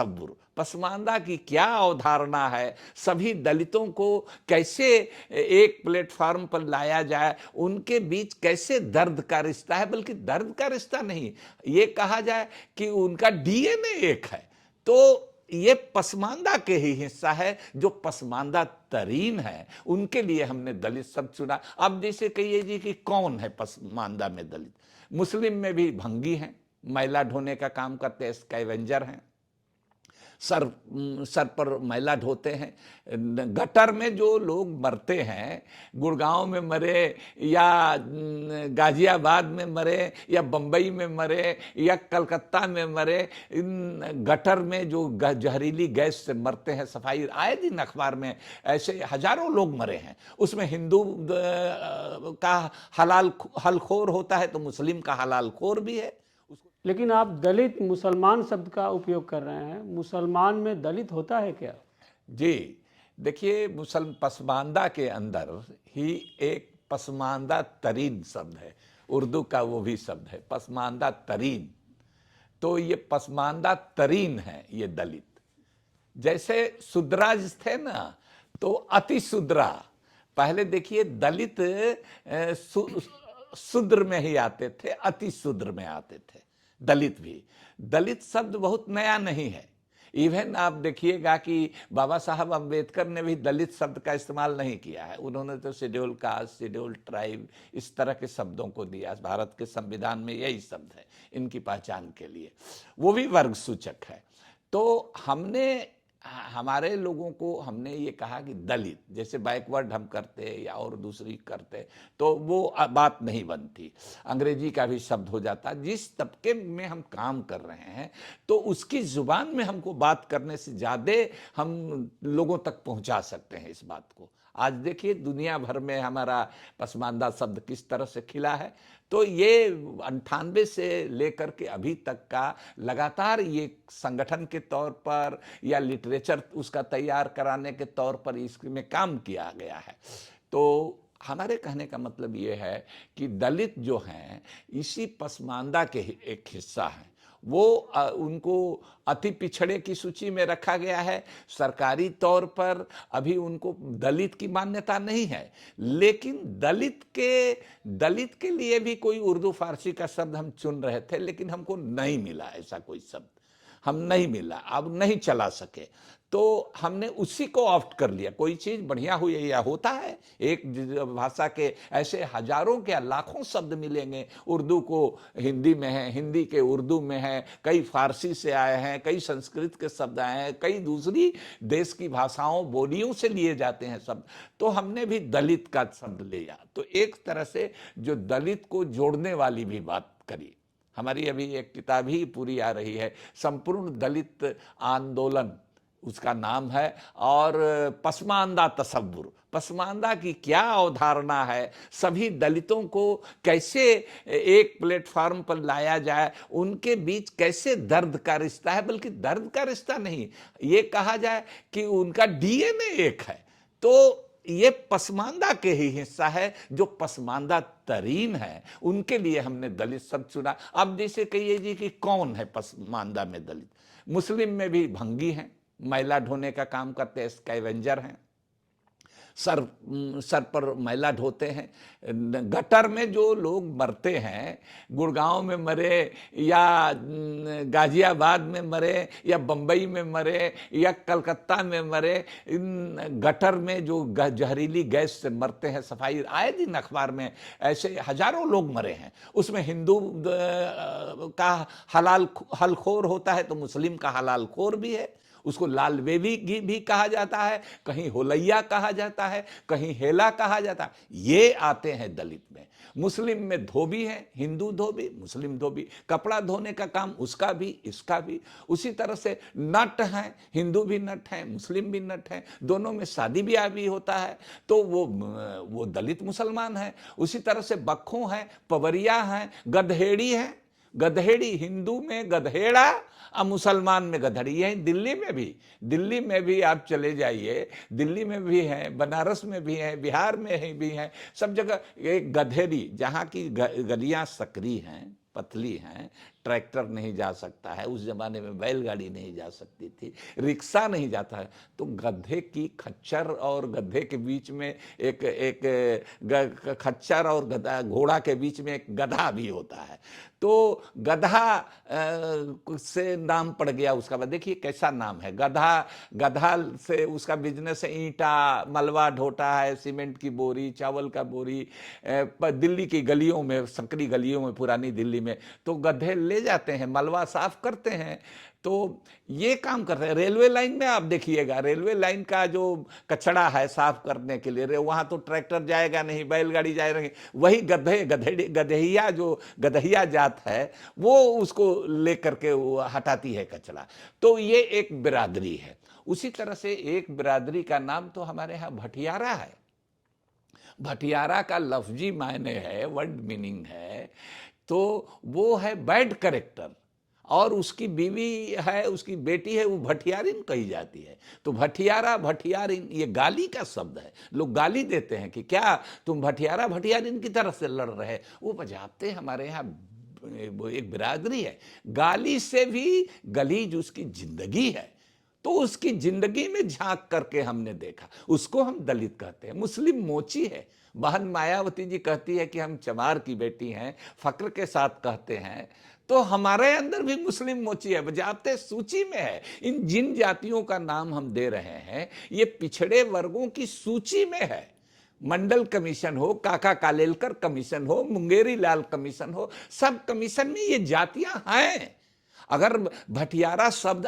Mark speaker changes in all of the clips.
Speaker 1: तसव्वुर, पसमानदा की क्या अवधारणा है, सभी दलितों को कैसे एक प्लेटफॉर्म पर लाया जाए, उनके बीच कैसे दर्द का रिश्ता है, बल्कि दर्द का रिश्ता नहीं, ये कहा जाए कि उनका डीएनए एक है। तो ये पसमानदा के ही हिस्सा है, जो पसमानदा तरीन है, उनके लिए हमने दलित शब्द चुना। अब जैसे कहिए जी कि कौन है पसमानदा में दलित, मुस्लिम में भी भंगी हैं, मैला ढोने का काम करते हैं, स्कैवेंजर हैं, सर पर मैला ढोते हैं। गटर में जो लोग मरते हैं, गुड़गांव में मरे या गाजियाबाद में मरे या बम्बई में मरे या कलकत्ता में मरे, इन गटर में जो जहरीली गैस से मरते हैं, सफाई आए दिन अखबार में ऐसे हजारों लोग मरे हैं। उसमें हिंदू का हलाल हलखोर होता है तो मुस्लिम का हलाल खोर भी है।
Speaker 2: लेकिन आप दलित मुसलमान शब्द का उपयोग कर रहे हैं, मुसलमान में दलित होता है क्या?
Speaker 1: जी देखिए, मुसलमान पसमानदा के अंदर ही एक पसमानदा तरीन शब्द है, उर्दू का वो भी शब्द है पसमानदा तरीन। तो ये पसमानदा तरीन है ये दलित। जैसे शूद्राज थे ना, तो अति शूद्रा, पहले देखिए दलित शूद्र में ही आते थे, अति शूद्र में आते थे। दलित भी, दलित शब्द बहुत नया नहीं है। इवन आप देखिएगा कि बाबा साहब अम्बेडकर ने भी दलित शब्द का इस्तेमाल नहीं किया है, उन्होंने तो शेड्यूल कास्ट, शेड्यूल ट्राइब, इस तरह के शब्दों को दिया। भारत के संविधान में यही शब्द है इनकी पहचान के लिए, वो भी वर्ग सूचक है। तो हमने हमारे लोगों को हमने ये कहा कि दलित, जैसे बैकवर्ड हम करते या और दूसरी करते तो वो बात नहीं बनती, अंग्रेजी का भी शब्द हो जाता। जिस तबके में हम काम कर रहे हैं तो उसकी जुबान में हमको बात करने से ज़्यादा हम लोगों तक पहुंचा सकते हैं इस बात को। आज देखिए दुनिया भर में हमारा पसमानदा शब्द किस तरह से खिला है। तो ये 98 से लेकर के अभी तक का लगातार ये संगठन के तौर पर या लिटरेचर उसका तैयार कराने के तौर पर इसमें काम किया गया है। तो हमारे कहने का मतलब ये है कि दलित जो हैं इसी पसमानदा के एक हिस्सा हैं। वो उनको अति पिछड़े की सूची में रखा गया है। सरकारी तौर पर अभी उनको दलित की मान्यता नहीं है, लेकिन दलित के लिए भी कोई उर्दू फारसी का शब्द हम चुन रहे थे, लेकिन हमको नहीं मिला ऐसा कोई शब्द, हम नहीं मिला, अब नहीं चला सके, तो हमने उसी को ऑप्ट कर लिया। कोई चीज़ बढ़िया हुई या होता है, एक भाषा के ऐसे हजारों के लाखों शब्द मिलेंगे, उर्दू को हिंदी में है, हिंदी के उर्दू में है, कई फारसी से आए हैं, कई संस्कृत के शब्द आए हैं, कई दूसरी देश की भाषाओं बोलियों से लिए जाते हैं शब्द। तो हमने भी दलित का शब्द लिया, तो एक तरह से जो दलित को जोड़ने वाली भी बात करी। हमारी अभी एक किताब ही पूरी आ रही है, संपूर्ण दलित आंदोलन उसका नाम है, और पसमानदा तसव्वुर, पसमानदा की क्या अवधारणा है, सभी दलितों को कैसे एक प्लेटफॉर्म पर लाया जाए, उनके बीच कैसे दर्द का रिश्ता है, बल्कि दर्द का रिश्ता नहीं, ये कहा जाए कि उनका डीएनए एक है। तो ये पसमानदा के ही हिस्सा है, जो पसमानदा तरीन है, उनके लिए हमने दलित शब्द चुना। अब जैसे कहिए जी कि कौन है पसमानदा में दलित, मुस्लिम में भी भंगी हैं, मैला ढोने का काम करते हैं, स्कैवेंजर हैं, सर पर मैला ढोते हैं। गटर में जो लोग मरते हैं, गुड़गांव में मरे या गाजियाबाद में मरे या बम्बई में मरे या कलकत्ता में मरे, इन गटर में जो जहरीली गैस से मरते हैं, सफाई आए दिन अखबार में ऐसे हजारों लोग मरे हैं। उसमें हिंदू का हलाल हलखोर होता है तो मुस्लिम का हलाल खोर भी है। उसको लाल बेबी भी कहा जाता है, कहीं होलैया कहा जाता है, कहीं हेला कहा जाता है। ये आते हैं दलित में। मुस्लिम में धोबी है, हिंदू धोबी, मुस्लिम धोबी, कपड़ा धोने का काम उसका भी इसका भी। उसी तरह से नट हैं, हिंदू भी नट हैं, मुस्लिम भी नट हैं, दोनों में शादी ब्याह भी होता है, तो वो दलित मुसलमान है। उसी तरह से बक्खू हैं, पवरिया हैं, गधेड़ी हैं। गधेड़ी हिंदू में गधेड़ा और मुसलमान में गधड़ी है। दिल्ली में भी आप चले जाइए, दिल्ली में भी है, बनारस में भी है, बिहार में भी है, सब जगह एक गधेड़ी, जहाँ की गलियां सकरी हैं, पतली हैं, ट्रैक्टर नहीं जा सकता है, उस जमाने में बैलगाड़ी नहीं जा सकती थी, रिक्शा नहीं जाता है, तो गधे की खच्चर और गधे के बीच में खच्चर और गधा, घोड़ा के बीच में एक गधा भी होता है। तो गधा से नाम पड़ गया उसका। देखिए कैसा नाम है, गधा। गधा से उसका बिजनेस है, ईंटा मलबा ढोता है, सीमेंट की बोरी, चावल का बोरी, दिल्ली की गलियों में, संकरी गलियों में, पुरानी दिल्ली में तो गधे ले जाते हैं, मलबा साफ करते हैं। तो ये काम करते हैं। रेलवे लाइन में आप देखिएगा, रेलवे लाइन का जो कचरा है साफ करने के लिए, वहां तो ट्रैक्टर जाएगा नहीं, बैलगाड़ी जाएगा नहीं, वही गधैया जो गधैया जात है वो उसको लेकर के वो हटाती है कचरा। तो ये एक बिरादरी है। उसी तरह से एक बिरादरी का नाम तो हमारे यहाँ भटियारा है। भटियारा का लफ्जी मायने है, वर्ड मीनिंग है, तो वो है बैड कैरेक्टर, और उसकी बीवी है, उसकी बेटी है, वो भटियारिन कही जाती है। तो भटियारा, भटियारिन ये गाली का शब्द है। लोग गाली देते हैं कि क्या तुम भटियारा भटियारिन की तरफ से लड़ रहे। वो बजाते हमारे यहाँ एक बिरादरी है। गाली से भी गलीज उसकी जिंदगी है। तो उसकी जिंदगी में झांक करके हमने देखा, उसको हम दलित कहते हैं। मुस्लिम मोची है। बहन मायावती जी कहती है कि हम चमार की बेटी हैं, फक्र के साथ कहते हैं। तो हमारे अंदर भी मुस्लिम मोची है, बजाते सूची में है। इन जिन जातियों का नाम हम दे रहे हैं ये पिछड़े वर्गों की सूची में है। मंडल कमीशन हो, काका कालेलकर कमीशन हो, मुंगेरी लाल कमीशन हो, सब कमीशन में ये जातियां हैं। अगर भटियारा शब्द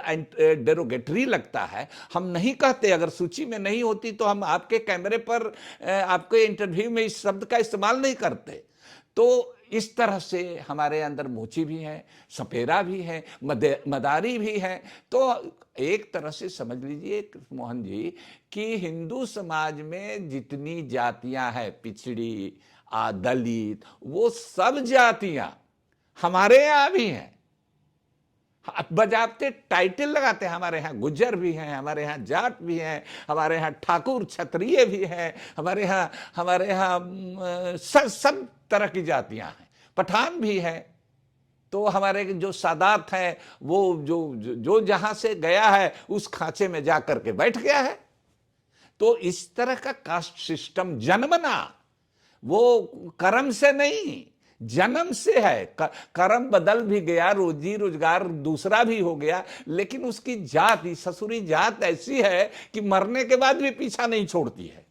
Speaker 1: डेरोगेटरी लगता है, हम नहीं कहते, अगर सूची में नहीं होती तो हम आपके कैमरे पर, आपके इंटरव्यू में इस शब्द का इस्तेमाल नहीं करते। तो इस तरह से हमारे अंदर मोची भी है, सपेरा भी है, मदारी भी है। तो एक तरह से समझ लीजिए मोहन जी कि हिंदू समाज में जितनी जातियां हैं, पिछड़ी, दलित, वो सब जातियां हमारे यहाँ भी हैं। बजाते टाइटल लगाते हैं। हमारे यहाँ गुज्जर भी हैं, हमारे यहाँ जाट भी हैं, हमारे यहाँ ठाकुर क्षत्रिय भी हैं, हमारे यहाँ सब तरह की जातियां हैं, पठान भी हैं। तो हमारे जो सादात हैं वो जो जहां से गया है उस खांचे में जाकर के बैठ गया है। तो इस तरह का कास्ट सिस्टम जन्मना, वो कर्म से नहीं, जन्म से है। कर्म बदल भी गया, रोजी रोजगार दूसरा भी हो गया, लेकिन उसकी जात, ससुरी जात ऐसी है कि मरने के बाद भी पीछा नहीं छोड़ती है।